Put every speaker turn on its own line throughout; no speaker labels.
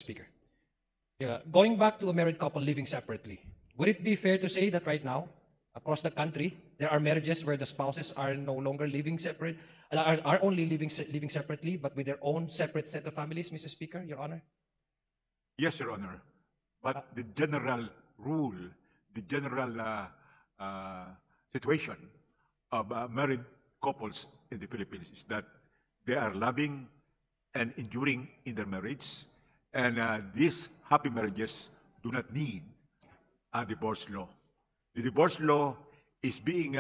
Speaker. Yeah, going back to a married couple living separately, would it be fair to say that right now, across the country, there are marriages where the spouses are no longer living separate, are only living separately, but with their own separate set of families, Mr. Speaker, Your Honor?
Yes, Your Honor. But the general rule, the general situation of married couples in the Philippines is that they are loving and enduring in their marriage, and these happy marriages do not need a divorce law. The divorce law is being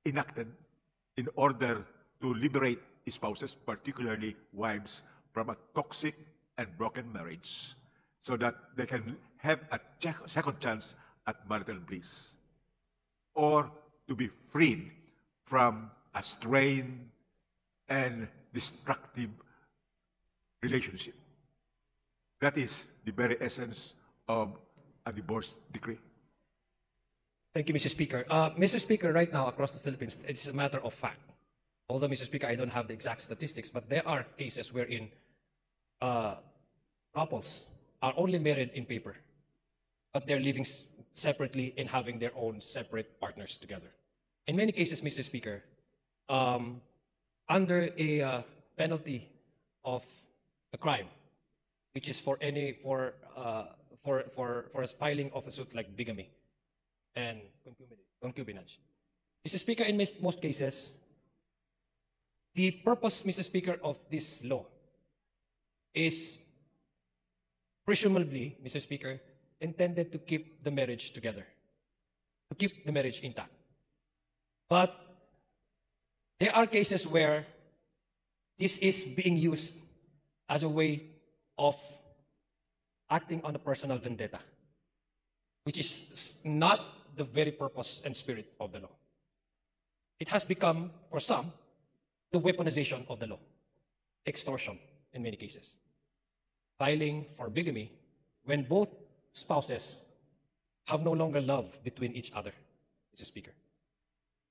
enacted in order to liberate spouses, particularly wives, from a toxic and broken marriage so that they can have a second chance at marital bliss, or to be freed from a strained and destructive relationship. That is the very essence of a divorce decree.
Thank you, Mr. Speaker. Mr. Speaker, right now across the Philippines, it's a matter of fact. Although, Mr. Speaker, I don't have the exact statistics, but there are cases wherein couples are only married in paper, but they're living separately and having their own separate partners together. In many cases, Mr. Speaker, under a penalty of a crime, which is for a filing of a suit like bigamy and concubinage. Mr. Speaker, in most cases, the purpose, Mr. Speaker, of this law is presumably, Mr. Speaker, intended to keep the marriage together, to keep the marriage intact. But there are cases where this is being used as a way of acting on a personal vendetta, which is not the very purpose and spirit of the law. It has become, for some, the weaponization of the law, extortion in many cases, filing for bigamy when both spouses have no longer love between each other, Mr. Speaker.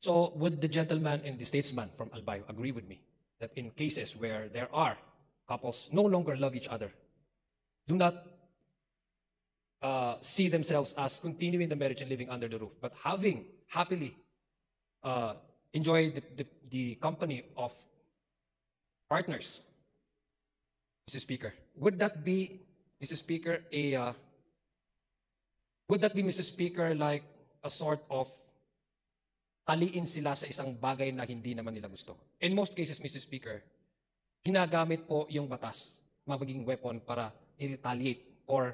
So would the gentleman and the statesman from Albay agree with me that in cases where there are couples no longer love each other, do not see themselves as continuing the marriage and living under the roof, but having happily enjoy the company of partners, Mr. Speaker? Would that be, Mr. Speaker, Mr. Speaker, like a sort of taliin sila sa isang bagay na hindi naman nila gusto? In most cases, Mr. Speaker, ginagamit po yung batas magiging weapon para i-retaliate or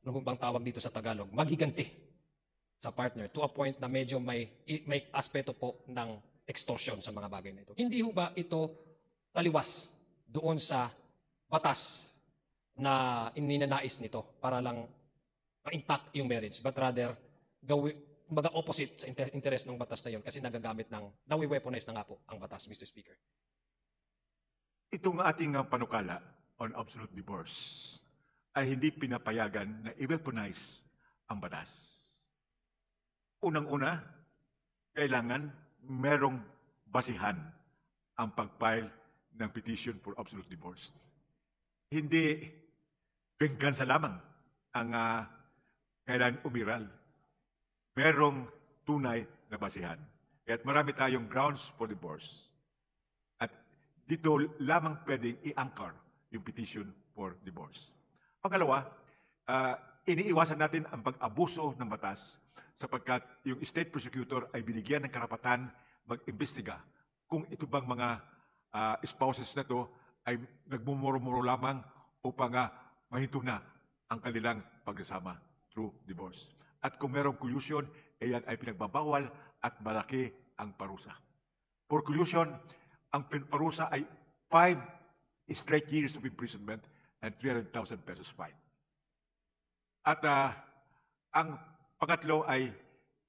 ano bang tawag dito sa Tagalog, magiganti sa partner to a point na medyo may aspeto po ng extortion sa mga bagay na ito. Hindi ho ba ito taliwas doon sa batas na ininanais nito para lang ma-intact yung marriage, but rather kumbaga opposite sa interest ng batas na yun kasi nagagamit nawi-weaponize na nga po ang batas, Mr. Speaker?
Itong ating panukala on absolute divorce ay hindi pinapayagan na i-weaponize ang batas. Unang-una, kailangan merong basihan ang pag-file ng petition for absolute divorce. Hindi benggansa lamang ang kailangan umiral. Merong tunay na basihan. Kaya't marami tayong grounds for divorce. At dito lamang pwedeng i-anchor yung petition for divorce. Pangalawa, iniiwasan natin ang pag-abuso ng batas sapagkat yung state prosecutor ay binigyan ng karapatan mag-imbestiga kung ito bang mga spouses na to ay nagmumuro-muro lamang upang mahinto na ang kanilang pagsasama through divorce. At kung merong collusion, yan ay pinagbabawal at malaki ang parusa. For collusion, ang parusa ay 5 straight years of imprisonment and 300,000 pesos fine. At ang pangatlo ay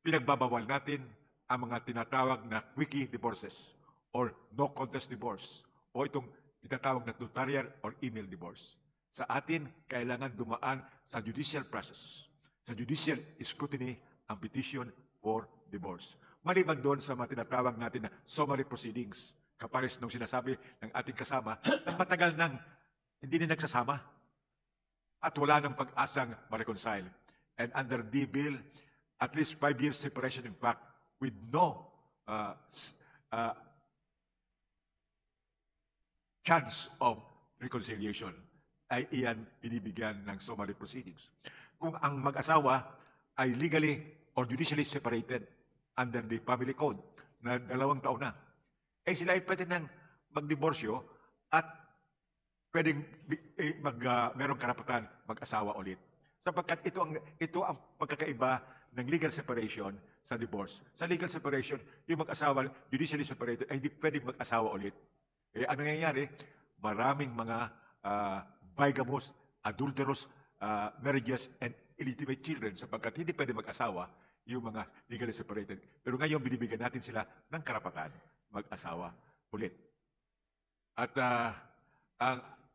pinagbabawal natin ang mga tinatawag na quickie divorces or no contest divorce o itong tinatawag na notarial or email divorce. Sa atin, kailangan dumaan sa judicial process, sa judicial scrutiny ang petition for divorce. Maliban doon sa mga tinatawag natin na summary proceedings, kapares nung sinasabi ng ating kasama, na matagal nang hindi na nagsasama at wala ng pag-asang ma-reconcile. And under the bill, at least 5 years separation, in fact, with no chance of reconciliation, ay iyan binibigyan ng summary proceedings. Kung ang mag-asawa ay legally or judicially separated under the family code na 2 taon na, eh sila ay pwede nang magdiborsyo at pwedeng merong karapatan mag-asawa ulit. Sapagkat ito ang pagkakaiba ng legal separation sa divorce. Sa legal separation, yung mag-asawa judicially separated ay hindi pwedeng mag-asawa ulit. Eh, ano nangyayari? Maraming mga bigamous, adulterous marriages and illegitimate children sapagkat hindi pwede mag-asawa yung mga legally separated. Pero ngayon, binibigyan natin sila ng karapatan mag-asawa ulit. At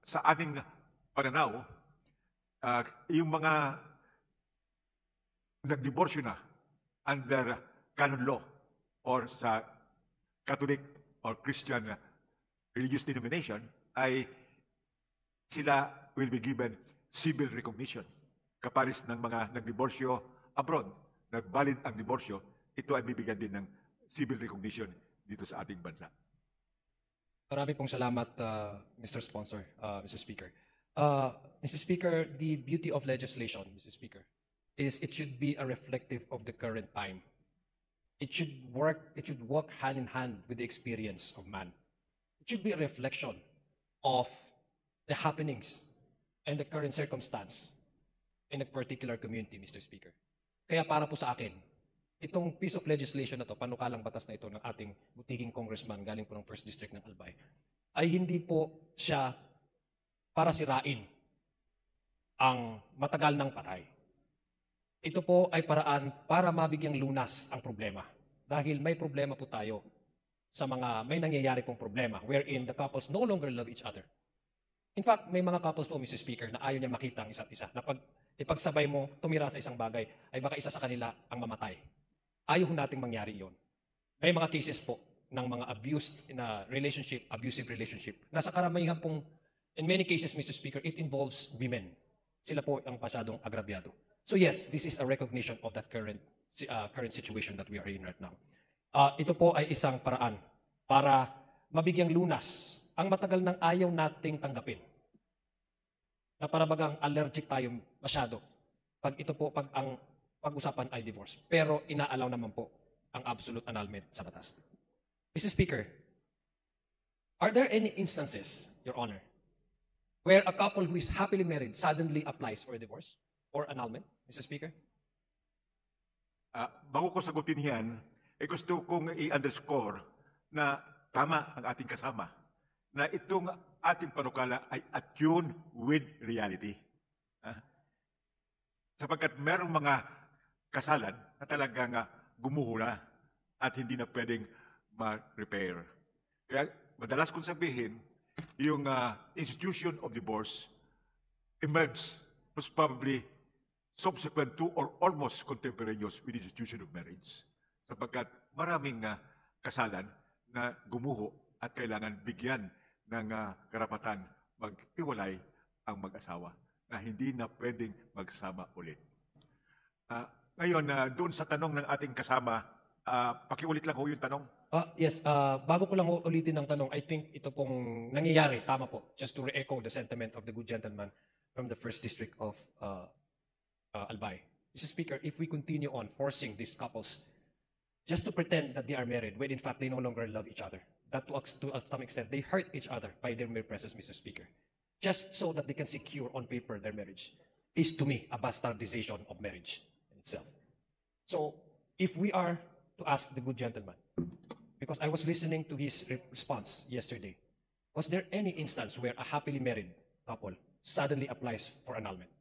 sa ating pananaw, yung mga nagdiborsyo na under canon law or sa Catholic or Christian religious denomination ay sila will be given civil recognition. Kaparis ng mga nagdiborsyo abroad, na valid ang diborsyo, ito ay bibigyan din ng civil recognition dito sa ating bansa.
Marami pong salamat, Mr. Sponsor, Mr. Speaker. Mr. Speaker, the beauty of legislation, Mr. Speaker, is it should be a reflective of the current time. It should walk hand in hand with the experience of man. It should be a reflection of the happenings and the current circumstance in a particular community, Mr. Speaker. Kaya para po sa akin, itong piece of legislation na to, panukalang batas na ito ng ating butiking congressman galing po ng 1st District ng Albay, ay hindi po siya para sirain ang matagal ng patay. Ito po ay paraan para mabigyang lunas ang problema. Dahil may problema po tayo sa may nangyayari pong problema wherein the couples no longer love each other. In fact, may mga couples po, Mr. Speaker, na ayaw niya makita ang isa't isa. Na ipagsabay mo, tumira sa isang bagay, ay baka isa sa kanila ang mamatay. Ayaw nating mangyari yon. May mga cases po ng mga abusive relationship. Nasa karamihan pong, in many cases, Mr. Speaker, it involves women. Sila po ang pasyadong agrabyado. So yes, this is a recognition of that current situation that we are in right now. Ito po ay isang paraan para mabigyang lunas ang matagal nang ayaw nating tanggapin. Na para bagang allergic tayo masyado pag ang pag-usapan ay divorce. Pero inaalaw naman po ang absolute annulment sa batas. Mr. Speaker, are there any instances, Your Honor, where a couple who is happily married suddenly applies for a divorce or annulment, Mr. Speaker?
Bago ko sagutin yan, gusto kong i-underscore na tama ang ating kasama, na itong ating panukala ay attune with reality. Sapagkat merong mga kasalan na talagang gumuho na at hindi na pwedeng ma-repair. Kaya madalas kong sabihin, yung institution of divorce emerged most probably subsequent to or almost contemporaneous with the institution of marriage. Sapagkat maraming kasalan na gumuho at kailangan bigyan ng karapatan mag-iwalay ang mag-asawa na hindi na pwedeng magsama ulit. Ngayon, doon sa tanong ng ating kasama, pakiulit lang ho yung tanong.
Yes, bago ko lang ulitin ang tanong, I think ito pong nangyayari, tama po, just to re-echo the sentiment of the good gentleman from the 1st District of Albay. Mr. Speaker, if we continue on forcing these couples just to pretend that they are married when in fact they no longer love each other, that to some extent they hurt each other by their mere presence, Mr. Speaker, just so that they can secure on paper their marriage, is to me a bastardization of marriage in itself. So, if we are to ask the good gentleman, because I was listening to his response yesterday, was there any instance where a happily married couple suddenly applies for annulment?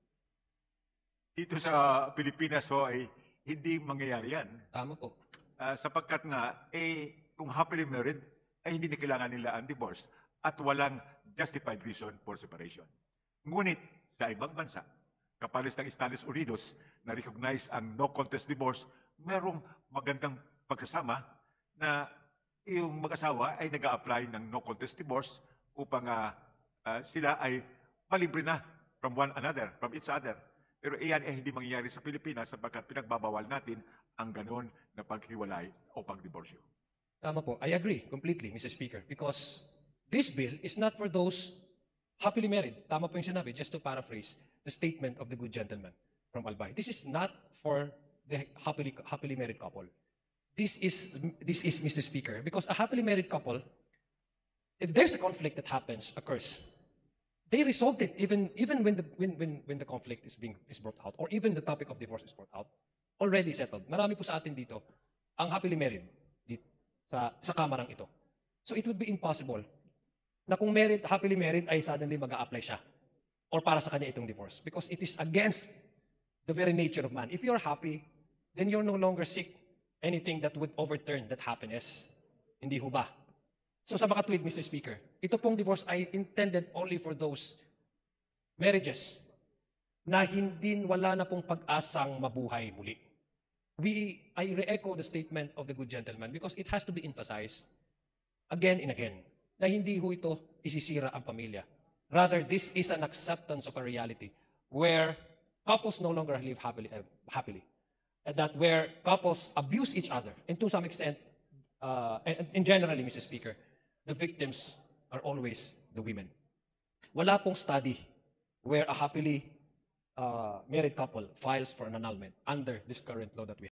Dito sa Pilipinas ho ay hindi mangyayari yan.
Tama po.
Sapagkat nga, kung happily married, ay hindi na kailangan nila ang divorce at walang justified reason for separation. Ngunit sa ibang bansa, kapares ng Estados Unidos na recognize ang no contest divorce, merong magandang pagsasama na yung mag-asawa ay nag-a-apply ng no contest divorce upang sila ay malibre na from one another, from each other. Pero iyan ay hindi mangyayari sa Pilipinas sapagkat pinagbabawal natin ang ganon na paghiwalay o pagdiborsyo.
Tama po. I agree completely, Mr. Speaker, because this bill is not for those happily married. Tama po yung sinabi, just to paraphrase the statement of the good gentleman from Albay. This is not for the happily married couple. This is, Mr. Speaker, because a happily married couple, if there's a conflict that occurs, they resolve it even when the conflict is brought out, or even the topic of divorce is brought out, already settled. Marami po sa atin dito ang happily married sa kamarang ito. So it would be impossible na kung happily married ay suddenly mag-a-apply siya or para sa kanya itong divorce, because it is against the very nature of man. If you're happy, then you're no longer seek anything that would overturn that happiness. Hindi ho ba? So sa makatwid, Mr. Speaker, ito pong divorce ay intended only for those marriages na wala na pong pag-asang mabuhay muli. I re-echo the statement of the good gentleman because it has to be emphasized again and again na hindi ho ito isisira ang pamilya. Rather, this is an acceptance of a reality where couples no longer live happily. And that where couples abuse each other, and to some extent, and generally, Mr. Speaker, the victims are always the women. Wala pong study where a happily married couple files for an annulment under this current law that we have.